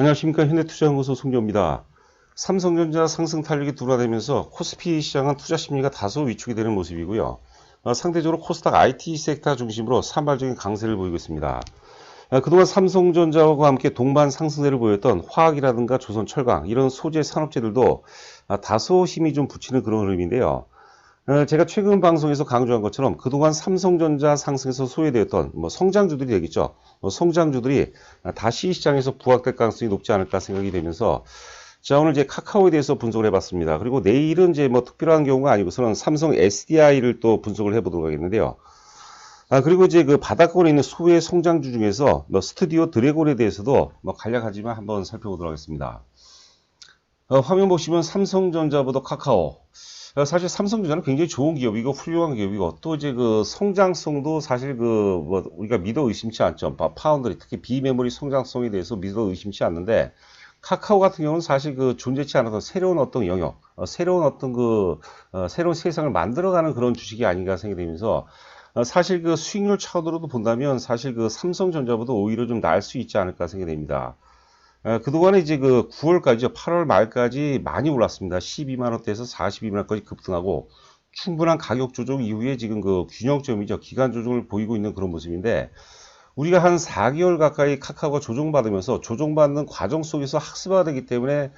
안녕하십니까. 현대투자연구소 송재호입니다. 삼성전자 상승 탄력이 둔화되면서 코스피 시장은 투자 심리가 다소 위축이 되는 모습이고요. 상대적으로 코스닥 IT 섹터 중심으로 산발적인 강세를 보이고 있습니다. 그동안 삼성전자와 함께 동반 상승세를 보였던 화학이라든가 조선철강 이런 소재 산업재들도 다소 힘이 좀 붙이는 그런 흐름인데요. 제가 최근 방송에서 강조한 것처럼 그동안 삼성전자 상승에서 소외되었던 성장주들이 되겠죠. 성장주들이 다시 시장에서 부각될 가능성이 높지 않을까 생각이 되면서 자, 오늘 이제 카카오에 대해서 분석을 해봤습니다. 그리고 내일은 이제 특별한 경우가 아니고서는 삼성 SDI를 또 분석을 해보도록 하겠는데요. 그리고 이제 그 바닥권에 있는 소외 성장주 중에서 스튜디오 드래곤에 대해서도 간략하지만 한번 살펴보도록 하겠습니다. 화면 보시면 삼성전자보다 카카오. 사실 삼성전자는 굉장히 좋은 기업이고 훌륭한 기업이고 또 이제 그 성장성도 사실 우리가 믿어 의심치 않죠. 파운드리 특히 비메모리 성장성에 대해서 믿어 의심치 않는데 카카오 같은 경우는 사실 그 존재치 않아서 새로운 어떤 영역, 새로운 어떤 새로운 세상을 만들어가는 그런 주식이 아닌가 생각이 되면서 사실 그 수익률 차원으로도 본다면 사실 그 삼성전자보다 오히려 좀 나을 수 있지 않을까 생각이 됩니다. 그동안에 이제 그 9월까지죠. 8월 말까지 많이 올랐습니다. 12만원대에서 42만원까지 급등하고 충분한 가격 조정 이후에 지금 그 균형점이죠. 기간 조정을 보이고 있는 그런 모습인데 우리가 한 4개월 가까이 카카오가 조정받으면서 조정받는 과정 속에서 학습화가 되기 때문에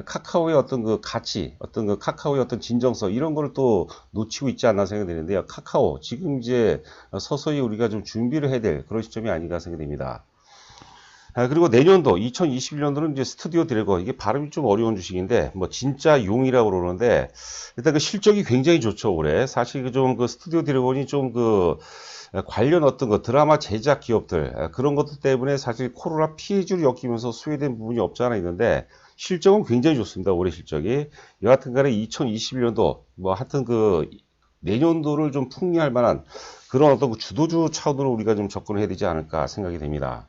카카오의 어떤 그 가치, 어떤 그 카카오의 어떤 진정성 이런 거를 또 놓치고 있지 않나 생각이 되는데요. 카카오 지금 이제 서서히 우리가 좀 준비를 해야 될 그런 시점이 아닌가 생각이 됩니다. 그리고 내년도 2021년도는 이제 스튜디오 드래곤 이게 발음이 좀 어려운 주식인데 진짜 용이라고 그러는데 일단 그 실적이 굉장히 좋죠. 올해 사실 그 스튜디오 드래곤이 좀 관련 어떤 드라마 제작 기업들 그런 것들 때문에 사실 코로나 피해주를 엮이면서 소외된 부분이 없지 않아 있는데 실적은 굉장히 좋습니다. 올해 실적이 여하튼간에 2021년도 하여튼 내년도를 좀 풍미할 만한 그런 어떤 주도주 차원으로 우리가 좀 접근을 해야 되지 않을까 생각이 됩니다.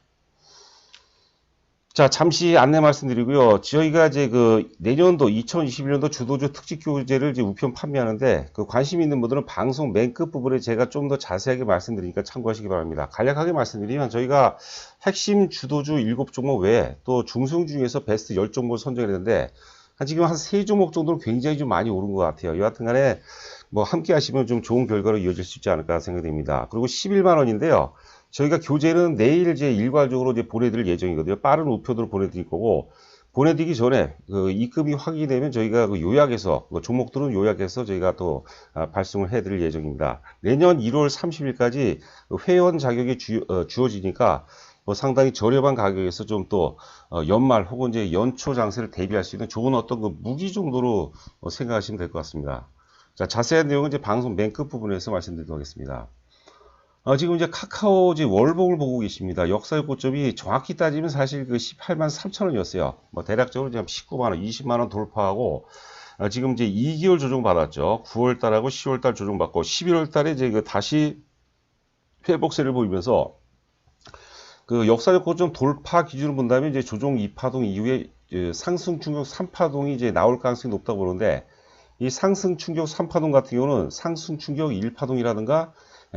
자, 잠시 안내 말씀드리고요. 저희가 이제 내년도 2021년도 주도주 특집 교재를 이제 우편 판매하는데 관심 있는 분들은 방송 맨 끝 부분에 제가 좀 더 자세하게 말씀드리니까 참고하시기 바랍니다. 간략하게 말씀드리면 저희가 핵심 주도주 7종목 외에 또 중성 중에서 베스트 10종목을 선정했는데 지금 한 3종목 정도는 굉장히 좀 많이 오른 것 같아요. 여하튼 간에 함께 하시면 좀 좋은 결과로 이어질 수 있지 않을까 생각됩니다. 그리고 11만원인데요. 저희가 교재는 내일 이제 일괄적으로 이제 보내드릴 예정이거든요. 빠른 우편으로 보내드릴 거고, 보내드리기 전에 입금이 확인되면 저희가 요약해서, 종목들은 요약해서 저희가 또 발송을 해드릴 예정입니다. 내년 1월 30일까지 회원 자격이 주어지니까 상당히 저렴한 가격에서 좀 또 연말 혹은 이제 연초 장세를 대비할 수 있는 좋은 어떤 무기 정도로 생각하시면 될 것 같습니다. 자, 자세한 내용은 이제 방송 맨 끝 부분에서 말씀드리도록 하겠습니다. 지금 이제 카카오 월봉을 보고 계십니다. 역사의 고점이 정확히 따지면 사실 18만 3천 원이었어요. 대략적으로 지금 19만원, 20만원 돌파하고, 지금 이제 2개월 조정 받았죠. 9월달하고 10월달 조정 받고, 11월달에 이제 다시 회복세를 보이면서, 역사적 고점 돌파 기준으로 본다면 이제 조정 2파동 이후에 상승 충격 3파동이 이제 나올 가능성이 높다고 보는데, 이 상승 충격 3파동 같은 경우는 상승 충격 1파동이라든가,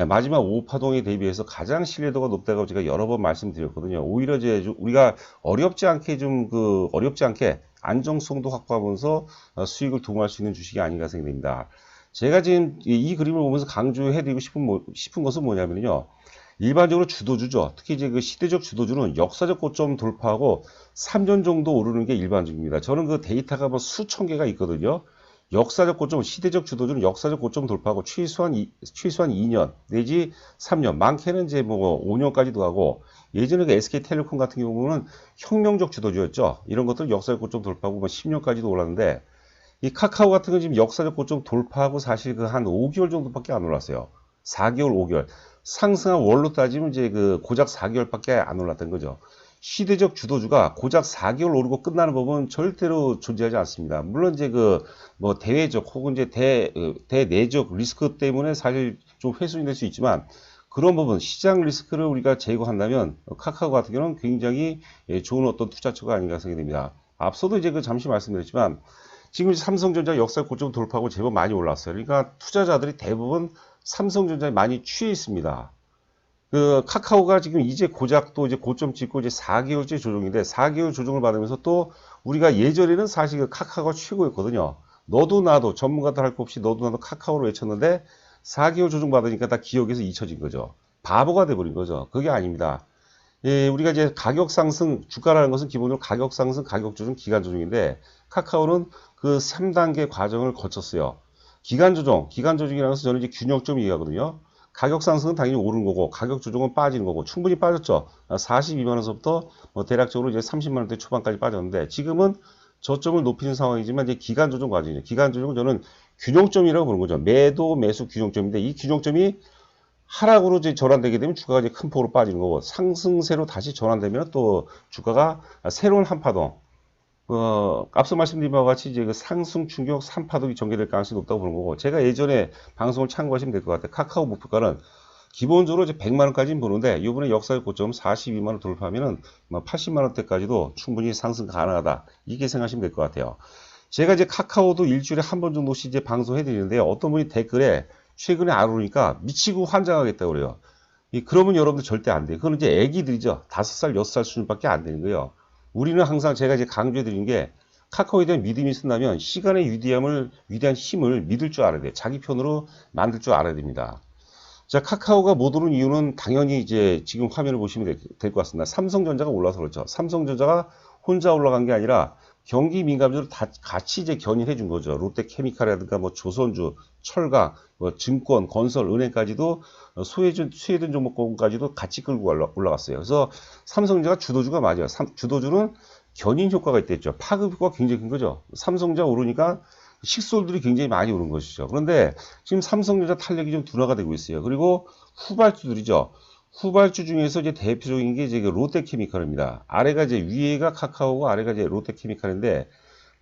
마지막 5파동에 대비해서 가장 신뢰도가 높다고 제가 여러 번 말씀드렸거든요. 오히려 이제 우리가 어렵지 않게 안정성도 확보하면서 수익을 도모할 수 있는 주식이 아닌가 생각됩니다. 제가 지금 이 그림을 보면서 강조해드리고 싶은 것은 뭐냐면요. 일반적으로 주도주죠. 특히 이제 시대적 주도주는 역사적 고점 돌파하고 3년 정도 오르는 게 일반적입니다. 저는 데이터가 수천 개가 있거든요. 역사적 고점, 시대적 주도주는 역사적 고점 돌파하고 최소한 2년 내지 3년, 많게는 이제 5년까지도 가고 예전에 SK텔레콤 같은 경우는 혁명적 주도주였죠. 이런 것들 역사적 고점 돌파하고 10년까지도 올랐는데 이 카카오 같은 건 지금 역사적 고점 돌파하고 사실 한 5개월 정도밖에 안 올랐어요. 4개월, 5개월. 상승한 월로 따지면 이제 고작 4개월밖에 안 올랐던 거죠. 시대적 주도주가 고작 4개월 오르고 끝나는 법은 절대로 존재하지 않습니다. 물론 이제 대외적 혹은 이제 대내적 리스크 때문에 사실 좀 훼손이 될 수 있지만 그런 부분 시장 리스크를 우리가 제거한다면 카카오 같은 경우는 굉장히 좋은 어떤 투자처가 아닌가 생각이 됩니다. 앞서도 이제 잠시 말씀드렸지만 지금 삼성전자 역사 고점 돌파하고 제법 많이 올랐어요. 그러니까 투자자들이 대부분 삼성전자에 많이 취해 있습니다. 그 카카오가 지금 이제 고작 또 이제 고점 찍고 이제 4개월째 조정인데 4개월 조정을 받으면서 또 우리가 예전에는 사실 그 카카오가 최고였거든요. 너도 나도 전문가들 할 거 없이 너도 나도 카카오로 외쳤는데 4개월 조정 받으니까 다 기억에서 잊혀진 거죠. 바보가 돼버린 거죠. 그게 아닙니다. 예, 우리가 이제 가격 상승, 주가라는 것은 기본적으로 가격 상승, 가격 조정, 기간 조정인데 카카오는 그 3단계 과정을 거쳤어요. 기간 조정이라는 것은 저는 이제 균형점 이해하거든요. 가격 상승은 당연히 오르는 거고 가격 조정은 빠지는 거고 충분히 빠졌죠. 42만 원서부터 뭐 대략적으로 이제 30만 원대 초반까지 빠졌는데 지금은 저점을 높이는 상황이지만 이제 기간 조정 과정이에요. 기간 조정은 저는 균형점이라고 보는 거죠. 매도 매수 균형점인데 이 균형점이 하락으로 이제 전환되게 되면 주가가 이제 큰 폭으로 빠지는 거고 상승세로 다시 전환되면 또 주가가 새로운 한파동 앞서 말씀드린 바와 같이 이제 그 상승 충격 3파동이 전개될 가능성이 높다고 보는 거고 제가 예전에 방송을 참고하시면 될 것 같아요. 카카오 목표가는 기본적으로 이제 100만 원까지는 보는데 이번에 역사의 고점 42만 원 돌파하면은 80만 원대까지도 충분히 상승 가능하다. 이렇게 생각하시면 될 것 같아요. 제가 이제 카카오도 일주일에 한 번 정도씩 이제 방송해 드리는데요. 어떤 분이 댓글에 최근에 안 오르니까 미치고 환장하겠다고 그래요. 그러면 여러분들 절대 안 돼요. 그건 이제 애기들이죠. 5살, 6살 수준밖에 안 되는 거예요. 우리는 항상 제가 이제 강조해 드리는 게 카카오에 대한 믿음이 있으면 시간의 위대한 힘을 믿을 줄 알아야 돼요. 자기 편으로 만들 줄 알아야 됩니다. 자, 카카오가 못 오른 이유는 당연히 이제 지금 화면을 보시면 될 것 같습니다. 삼성전자가 올라서 그렇죠. 삼성전자가 혼자 올라간 게 아니라 경기 민감주를 다 같이 이제 견인해 준 거죠. 롯데케미칼이라든가 뭐 조선주, 철강, 뭐 증권, 건설, 은행까지도 스웨덴 종목군까지도 같이 끌고 올라갔어요. 그래서 삼성전자가 주도주가 맞아요. 주도주는 견인 효과가 있댔죠. 파급 효과가 굉장히 큰 거죠. 삼성전자 오르니까 식솔들이 굉장히 많이 오른 것이죠. 그런데 지금 삼성전자 탄력이 좀 둔화가 되고 있어요. 그리고 후발주들이죠. 후발주 중에서 이제 대표적인 게 이제 롯데케미칼입니다. 아래가 이제 위에가 카카오고 아래가 이제 롯데케미칼인데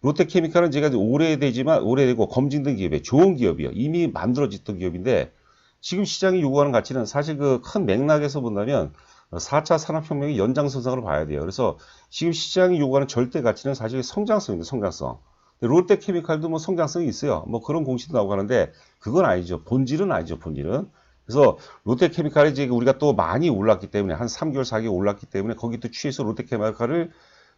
롯데케미칼은 제가 이제 오래되고 검증된 기업이에요. 좋은 기업이에요. 이미 만들어졌던 기업인데 지금 시장이 요구하는 가치는 사실 그 큰 맥락에서 본다면 4차 산업혁명의 연장선상으로 봐야 돼요. 그래서 지금 시장이 요구하는 절대 가치는 사실 성장성입니다. 성장성. 롯데케미칼도 뭐 성장성이 있어요. 뭐 그런 공시도 나오고 하는데 그건 아니죠. 본질은 아니죠. 본질은. 그래서 롯데케미칼이 이제 우리가 또 많이 올랐기 때문에 한 3개월, 4개월 올랐기 때문에 거기 또 취해서 롯데케미칼을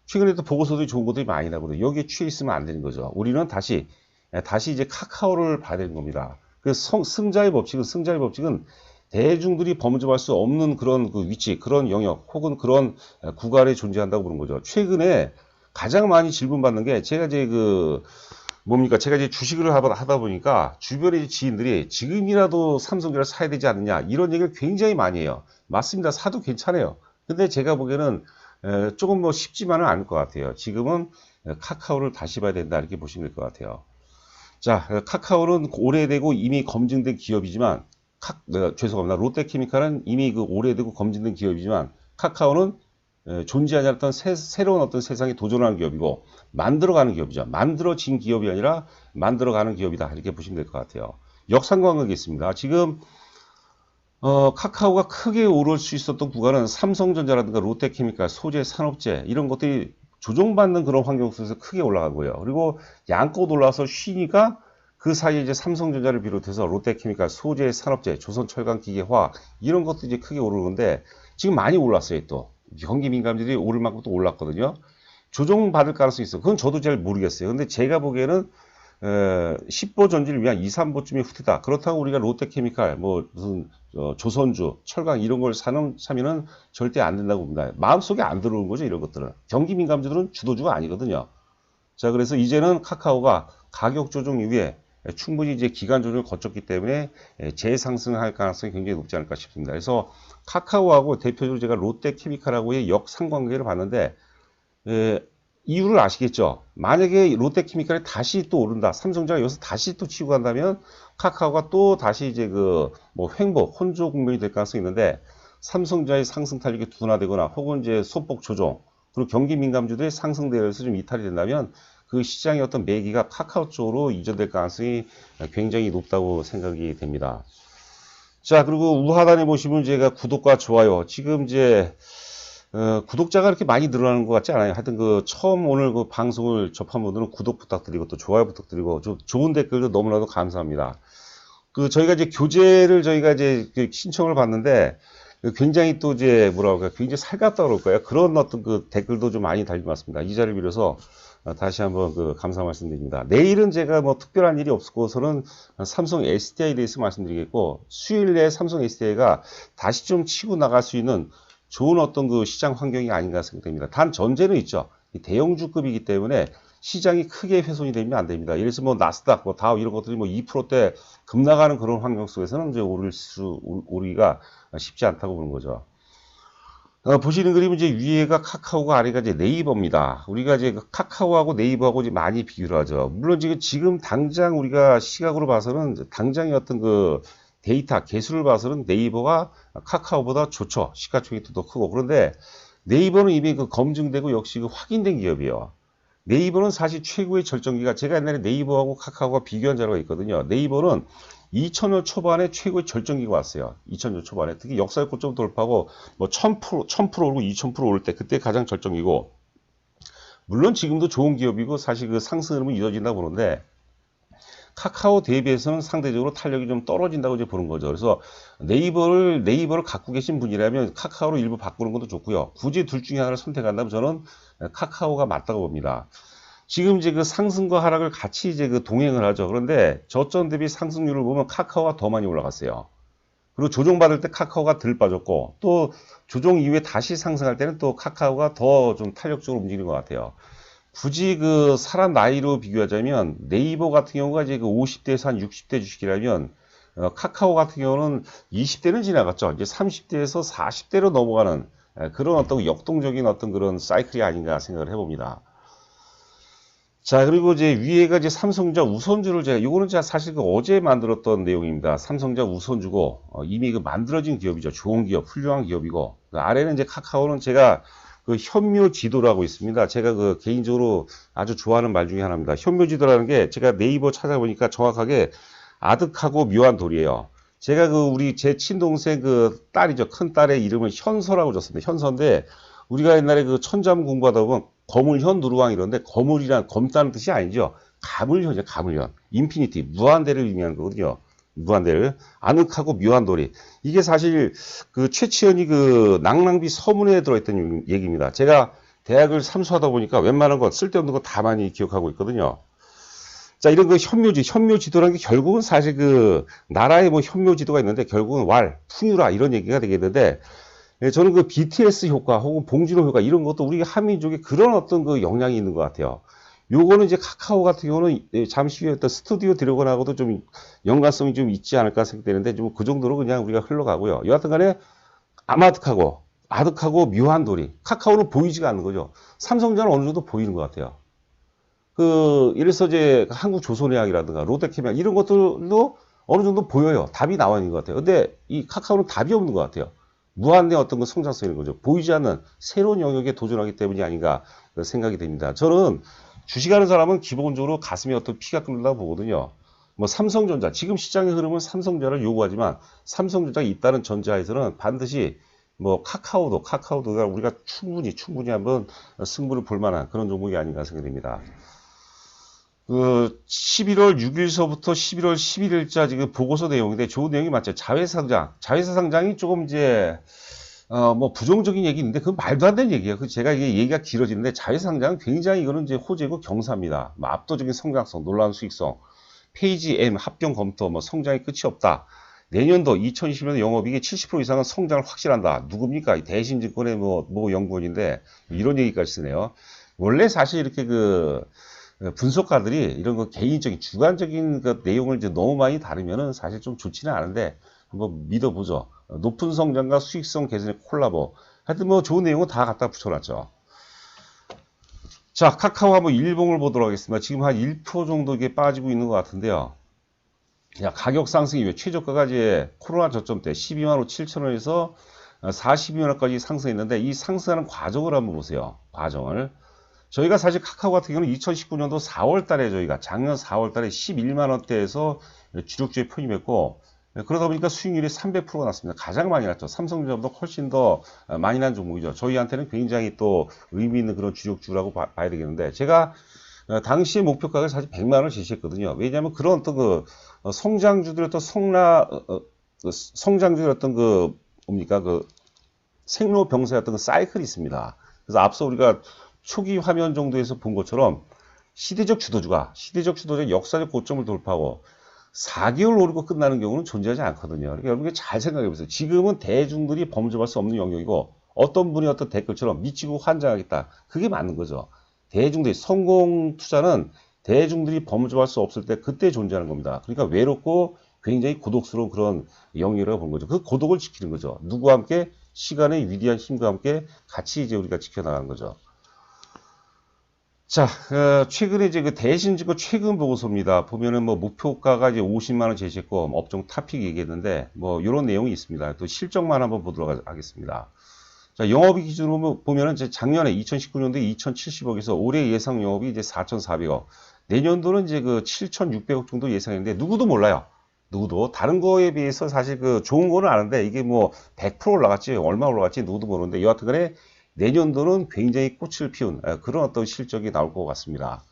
최근에 또 보고서들이 좋은 것들이 많이 나거든요. 여기에 취해 있으면 안 되는 거죠. 우리는 다시 이제 카카오를 봐야 되는 겁니다. 그 승자의 법칙은 대중들이 범접할 수 없는 그런 그 위치, 그런 영역 혹은 그런 구간에 존재한다고 보는 거죠. 최근에 가장 많이 질문받는 게 제가 이제 제가 이제 주식을 하다 보니까 주변의 지인들이 지금이라도 삼성전자를 사야 되지 않느냐 이런 얘기를 굉장히 많이 해요. 맞습니다. 사도 괜찮아요. 근데 제가 보기에는 조금 뭐 쉽지만은 않을 것 같아요. 지금은 카카오를 다시 봐야 된다 이렇게 보시면 될 것 같아요. 자, 카카오는 오래되고 이미 검증된 기업이지만 죄송합니다. 롯데케미칼은 이미 오래되고 검증된 기업이지만 카카오는 존재하지 않았던 새로운 어떤 세상에 도전하는 기업이고 만들어가는 기업이죠. 만들어진 기업이 아니라 만들어가는 기업이다. 이렇게 보시면 될 것 같아요. 역상관계가 있습니다. 지금 카카오가 크게 오를 수 있었던 구간은 삼성전자라든가 롯데케미칼, 소재, 산업재 이런 것들이 조정받는 그런 환경 속에서 크게 올라가고요. 그리고 양껏 올라와서 쉬니까 그 사이에 이제 삼성전자를 비롯해서 롯데케미칼, 소재, 산업재, 조선철강기계화학 이런 것도 이제 크게 오르는데 지금 많이 올랐어요. 또 경기 민감주들이 오를 만큼 또 올랐거든요. 조정받을 가능성이 있어. 그건 저도 잘 모르겠어요. 근데 제가 보기에는 10보 전지를 위한 2, 3보쯤의 후퇴다. 그렇다고 우리가 롯데케미칼, 뭐 무슨 조선주, 철강 이런 걸 사면은 절대 안 된다고 봅니다. 마음속에 안 들어오는 거죠. 이런 것들은. 경기 민감주들은 주도주가 아니거든요. 자, 그래서 이제는 카카오가 가격 조정 이후에 충분히 이제 기간 조정을 거쳤기 때문에 재상승할 가능성이 굉장히 높지 않을까 싶습니다. 그래서 카카오하고 대표적으로 제가 롯데케미칼하고의 역상관계를 봤는데 이유를 아시겠죠? 만약에 롯데케미칼이 다시 또 오른다. 삼성전자가 여기서 다시 또 치고 간다면 카카오가 또 다시 이제 횡보, 혼조 국면이 될 가능성이 있는데 삼성전자의 상승 탄력이 둔화되거나 혹은 이제 소폭 조정 그리고 경기 민감주들의 상승 대열에서 좀 이탈이 된다면 그 시장의 어떤 매기가 카카오 쪽으로 이전될 가능성이 굉장히 높다고 생각이 됩니다. 자, 그리고 우하단에 보시면 제가 구독과 좋아요. 지금 이제 구독자가 그렇게 많이 늘어나는 것 같지 않아요. 하여튼 처음 오늘 방송을 접한 분들은 구독 부탁드리고 또 좋아요 부탁드리고 좀 좋은 댓글도 너무나도 감사합니다. 저희가 이제 교재를 저희가 이제 신청을 받는데 굉장히 또 이제 뭐라고 할까 굉장히 살갑다 그럴까요? 그런 어떤 그 댓글도 좀 많이 달린 것 같습니다. 이 자리를 빌어서 다시 한번 그 감사 말씀드립니다. 내일은 제가 뭐 특별한 일이 없고서는 삼성 SDI에 대해서 말씀드리겠고 수요일 내에 삼성 SDI가 다시 좀 치고 나갈 수 있는 좋은 어떤 그 시장 환경이 아닌가 생각됩니다. 단 전제는 있죠. 대형주급이기 때문에 시장이 크게 훼손이 되면 안 됩니다. 예를 들어서 뭐 나스닥, 뭐 다우 이런 것들이 뭐 2%대 급나가는 그런 환경 속에서는 이제 오르기가 쉽지 않다고 보는 거죠. 보시는 그림은 이제 위에가 카카오가 아래가 이제 네이버입니다. 우리가 이제 카카오하고 네이버하고 이제 많이 비교를 하죠. 물론 지금 당장 우리가 시각으로 봐서는 당장의 어떤 그 데이터 개수를 봐서는 네이버가 카카오보다 좋죠. 시가총액도 더 크고. 그런데 네이버는 이미 그 검증되고 역시 그 확인된 기업이에요. 네이버는 사실 최고의 절정기가 제가 옛날에 네이버하고 카카오가 비교한 자료가 있거든요. 네이버는 2000년 초반에 최고의 절정기가 왔어요. 2000년 초반에 특히 역사의 고점 돌파하고 뭐 1000% 오르고 2000% 오를 때 그때 가장 절정이고 물론 지금도 좋은 기업이고 사실 그 상승 흐름은 이어진다 보는데 카카오 대비해서는 상대적으로 탄력이 좀 떨어진다고 이제 보는 거죠. 그래서 네이버를 갖고 계신 분이라면 카카오로 일부 바꾸는 것도 좋고요. 굳이 둘 중에 하나를 선택한다면 저는 카카오가 맞다고 봅니다. 지금 이제 그 상승과 하락을 같이 이제 그 동행을 하죠. 그런데 저점 대비 상승률을 보면 카카오가 더 많이 올라갔어요. 그리고 조정받을 때 카카오가 덜 빠졌고 또 조정 이후에 다시 상승할 때는 또 카카오가 더 좀 탄력적으로 움직이는 것 같아요. 굳이 그 사람 나이로 비교하자면 네이버 같은 경우가 이제 그 50대에서 한 60대 주식이라면 카카오 같은 경우는 20대는 지나갔죠. 이제 30대에서 40대로 넘어가는 그런 어떤 역동적인 어떤 그런 사이클이 아닌가 생각을 해봅니다. 자, 그리고 이제 위에가 이제 삼성전자 우선주를 요거는 제가 사실 그 어제 만들었던 내용입니다. 삼성전자 우선주고, 이미 그 만들어진 기업이죠. 좋은 기업, 훌륭한 기업이고, 그 아래는 이제 카카오는 제가 그 현묘지도라고 있습니다. 제가 그 개인적으로 아주 좋아하는 말 중에 하나입니다. 현묘지도라는 게 제가 네이버 찾아보니까 정확하게 아득하고 묘한 돌이에요. 제가 제 친동생 그 딸이죠. 큰 딸의 이름은 현서라고 줬습니다. 현서인데, 우리가 옛날에 그 천자문 공부하다 보면 거물현 누르왕 이런데 거물이란 검다는 뜻이 아니죠. 가물현이죠. 가물현. 인피니티. 무한대를 의미하는 거거든요. 무한대를. 아늑하고 묘한 도리. 이게 사실 그 최치현이 그 낭랑비 서문에 들어있던 얘기입니다. 제가 대학을 삼수하다 보니까 웬만한 거 쓸데없는 거 다 많이 기억하고 있거든요. 자, 이런 그 현묘지도라는 게 결국은 사실 그 나라의 뭐 현묘지도가 있는데 결국은 풍유라 이런 얘기가 되겠는데 저는 그 BTS 효과 혹은 봉준호 효과 이런 것도 우리 한민족에 그런 어떤 그 영향이 있는 것 같아요. 요거는 이제 카카오 같은 경우는 잠시 후에 어떤 스튜디오 들어가고도 좀 연관성이 좀 있지 않을까 생각되는데 좀 그 정도로 그냥 우리가 흘러가고요. 여하튼 간에 아득하고 묘한 도리. 카카오는 보이지가 않는 거죠. 삼성전자는 어느 정도 보이는 것 같아요. 예를 들어서 이제 한국조선해양이라든가 롯데케미칼 이런 것들도 어느 정도 보여요. 답이 나와 있는 것 같아요. 근데 이 카카오는 답이 없는 것 같아요. 무한의 어떤 그 성장성인 거죠. 보이지 않는 새로운 영역에 도전하기 때문이 아닌가 생각이 됩니다. 저는 주식하는 사람은 기본적으로 가슴에 어떤 피가 끓는다고 보거든요. 뭐 삼성전자, 지금 시장의 흐름은 삼성전자를 요구하지만 삼성전자가 있다는 전제하에서는 반드시 뭐 카카오도가 우리가 충분히 한번 승부를 볼 만한 그런 종목이 아닌가 생각됩니다. 11월 6일서부터 11월 11일자 지금 보고서 내용인데 좋은 내용이 맞죠. 자회사 상장이 조금 이제 뭐 부정적인 얘기 있는데 그건 말도 안 되는 얘기예요. 제가 이게 얘기가 길어지는데 자회사 상장은 굉장히 이거는 이제 호재고 경사입니다. 뭐 압도적인 성장성, 놀라운 수익성, 페이지 M 합병 검토, 뭐 성장이 끝이 없다. 내년도 2020년 영업이익의 70% 이상은 성장을 확실한다. 누굽니까? 대신증권의 뭐 연구원인데 이런 얘기까지 쓰네요. 원래 사실 이렇게 분석가들이 이런 거 개인적인 주관적인 그 내용을 이제 너무 많이 다루면은 사실 좀 좋지는 않은데 한번 믿어보죠. 높은 성장과 수익성 개선의 콜라보. 하여튼 뭐 좋은 내용은 다 갖다 붙여놨죠. 자, 카카오 한번 일봉을 보도록 하겠습니다. 지금 한 1% 정도 이게 빠지고 있는 것 같은데요. 야, 가격 상승 이후에 최저가가 이제 코로나 저점 때 12만 7천원에서 42만원까지 상승했는데 이 상승하는 과정을 한번 보세요. 과정을. 저희가 사실 카카오 같은 경우는 2019년도 4월 달에 저희가 작년 4월 달에 11만원대에서 주력주에 편입했고 그러다 보니까 수익률이 300%가 났습니다. 가장 많이 났죠. 삼성전자보다 훨씬 더 많이 난 종목이죠. 저희한테는 굉장히 또 의미 있는 그런 주력주라고 봐야 되겠는데 제가 당시의 목표가를 사실 100만원을 제시했거든요. 왜냐하면 그런 어떤 성장주들의 어떤 성장주들의 어떤 뭡니까? 그 생로병사의 어떤 그 사이클이 있습니다. 그래서 앞서 우리가 초기 화면 정도에서 본 것처럼 시대적 주도주의 역사적 고점을 돌파하고 4개월 오르고 끝나는 경우는 존재하지 않거든요. 그러니까 여러분이 잘 생각해 보세요. 지금은 대중들이 범접할 수 없는 영역이고 어떤 분이 어떤 댓글처럼 미치고 환장하겠다. 그게 맞는 거죠. 대중들이 성공 투자는 대중들이 범접할 수 없을 때 그때 존재하는 겁니다. 그러니까 외롭고 굉장히 고독스러운 그런 영역이라고 보는 거죠. 그 고독을 지키는 거죠. 누구와 함께? 시간의 위대한 힘과 함께 같이 이제 우리가 지켜나가는 거죠. 자, 최근에 이제 그 대신증권 최근 보고서입니다. 보면은 뭐 목표가가 이제 50만원 제시했고, 업종 탑픽 얘기했는데, 뭐, 이런 내용이 있습니다. 또 실적만 한번 보도록 하겠습니다. 자, 영업이익 기준으로 보면은 이제 작년에 2019년도에 2,070억에서 올해 예상 영업이 이제 4,400억. 내년도는 이제 그 7,600억 정도 예상했는데, 누구도 몰라요. 누구도. 다른 거에 비해서 사실 그 좋은 거는 아는데, 이게 뭐 100% 올라갔지, 얼마 올라갔지, 누구도 모르는데, 여하튼 간에 내년도는 굉장히 꽃을 피운 그런 어떤 실적이 나올 것 같습니다.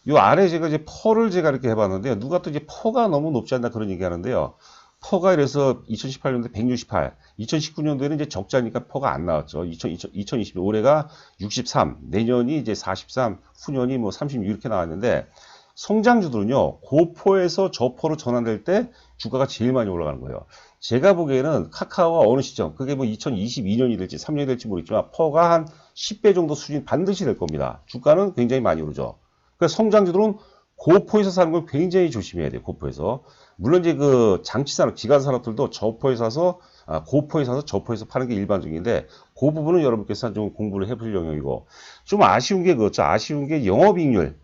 요 아래 제가 이제 퍼를 제가 이렇게 해봤는데요. 누가 또 이제 퍼가 너무 높지 않나 그런 얘기 하는데요. 퍼가 이래서 2018년도에 168, 2019년도에는 이제 적자니까 퍼가 안 나왔죠. 2020 올해가 63, 내년이 이제 43, 후년이 뭐 36 이렇게 나왔는데 성장주들은요, 고포에서 저포로 전환될 때 주가가 제일 많이 올라가는 거예요. 제가 보기에는 카카오가 어느 시점, 그게 뭐 2022년이 될지 3년이 될지 모르겠지만 퍼가 한 10배 정도 수준 반드시 될 겁니다. 주가는 굉장히 많이 오르죠. 그래서 성장주들은 고포에서 사는 걸 굉장히 조심해야 돼요. 고포에서. 물론 이제 그 장치산업, 기관산업들도 저포에 사서 고포에 사서 저포에서 파는 게 일반적인데 그 부분은 여러분께서 좀 공부를 해볼 영역이고 좀 아쉬운 게 그렇죠. 아쉬운 게 영업이익률,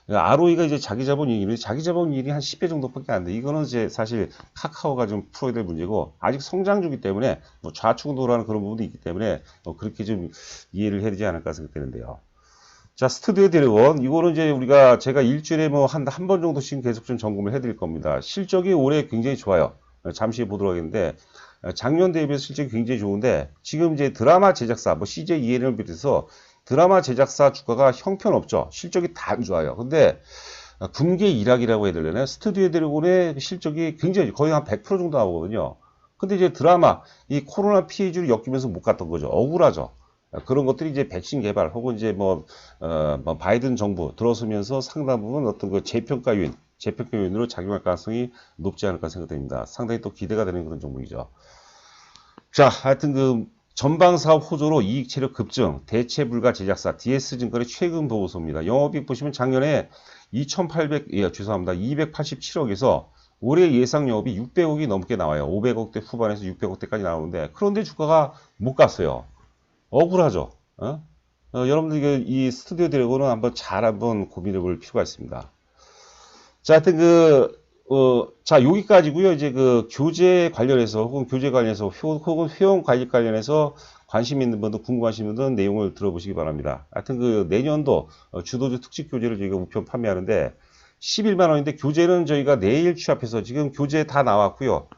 ROE가 이제 자기 자본이익률이 한 10배 정도밖에 안 돼. 이거는 이제 사실 카카오가 좀 풀어야 될 문제고 아직 성장주기 때문에 뭐 좌충우돌하는 그런 부분도 있기 때문에 그렇게 좀 이해를 해야 되지 않을까 생각되는데요. 자, 스튜디오 드래곤. 이거는 이제 제가 일주일에 뭐 한 번 정도씩 계속 좀 점검을 해드릴 겁니다. 실적이 올해 굉장히 좋아요. 잠시 보도록 하겠는데, 작년 대비해서 실적이 굉장히 좋은데, 지금 이제 드라마 제작사, 뭐 CJ EN을 비롯해서 드라마 제작사 주가가 형편없죠. 실적이 다 안 좋아요. 근데, 분기 일학이라고 해야 되려나? 스튜디오 드래곤의 실적이 굉장히 거의 한 100% 정도 나오거든요. 근데 이제 드라마, 이 코로나 피해주를 엮이면서 못 갔던 거죠. 억울하죠. 그런 것들이 이제 백신 개발 혹은 이제 뭐 바이든 정부 들어서면서 상당 부분 어떤 그 재평가 요인으로 작용할 가능성이 높지 않을까 생각됩니다. 상당히 또 기대가 되는 그런 종목이죠. 자, 하여튼 그 전방 사업 호조로 이익 체력 급증, 대체 불가 제작사 DS증권의 최근 보고서입니다. 영업이익 보시면 작년에 287억에서 올해 예상 영업이 600억이 넘게 나와요. 500억대 후반에서 600억대까지 나오는데 그런데 주가가 못 갔어요. 억울하죠. 여러분들 이 스튜디오 드래곤은 한번 고민해 볼 필요가 있습니다. 자, 하여튼 자, 여기까지고요. 이제 그 교재 관련해서 혹은 회원 가입 관련해서 관심 있는 분들, 궁금하신 분들은 내용을 들어보시기 바랍니다. 하여튼 그 내년도 주도주 특집 교재를 저희가 우편 판매하는데 11만 원인데 교재는 저희가 내일 취합해서 지금 교재 다 나왔고요.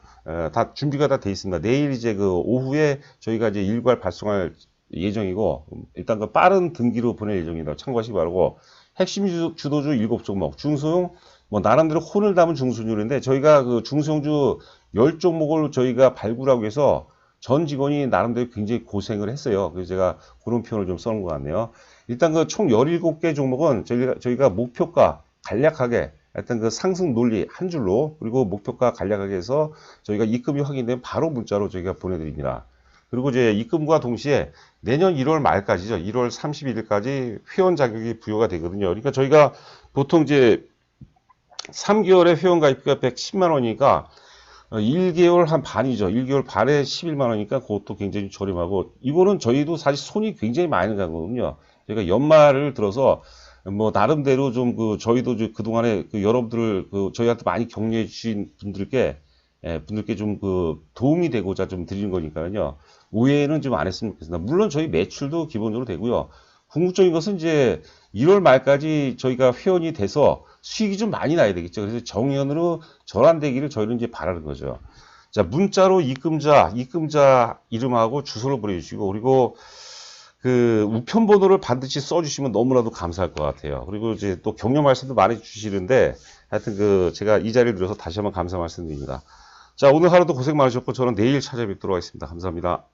다 준비가 다 돼 있습니다. 내일 이제 그 오후에 저희가 이제 일괄 발송할 예정이고 일단 그 빠른 등기로 보낼 예정이다. 참고하시기 바라고 핵심 주도주 7종목 중소형 뭐 나름대로 혼을 담은 중소주인데 저희가 그 중소형주 10종목을 저희가 발굴하기 위해서 전 직원이 나름대로 굉장히 고생을 했어요. 그래서 제가 그런 표현을 좀 써놓은 것 같네요. 일단 그 총 17개 종목은 저희가 목표가 간략하게 일단 그 상승 논리 한 줄로 그리고 목표가 간략하게 해서 저희가 입금이 확인되면 바로 문자로 저희가 보내드립니다. 그리고 이제 입금과 동시에 내년 1월 말까지죠. 1월 31일까지 회원 자격이 부여가 되거든요. 그러니까 저희가 보통 이제 3개월에 회원 가입비가 110만 원이니까 1개월 한 반이죠. 1개월 반에 11만 원이니까 그것도 굉장히 저렴하고 이거는 저희도 사실 손이 굉장히 많이 가거든요. 저희가 연말을 들어서 뭐 나름대로 좀 저희도 그동안에 여러분들을 저희한테 많이 격려해 주신 분들께 좀 도움이 되고자 좀 드리는 거니까요. 오해는 좀 안 했으면 좋겠습니다. 물론 저희 매출도 기본적으로 되고요. 궁극적인 것은 이제 1월 말까지 저희가 회원이 돼서 수익이 좀 많이 나야 되겠죠. 그래서 정연으로 전환되기를 저희는 이제 바라는 거죠. 자, 문자로 입금자 이름하고 주소를 보내주시고, 그리고 우편 번호를 반드시 써주시면 너무나도 감사할 것 같아요. 그리고 이제 또 격려 말씀도 많이 주시는데, 하여튼 제가 이 자리를 들어서 다시 한번 감사 말씀드립니다. 자, 오늘 하루도 고생 많으셨고 저는 내일 찾아뵙도록 하겠습니다. 감사합니다.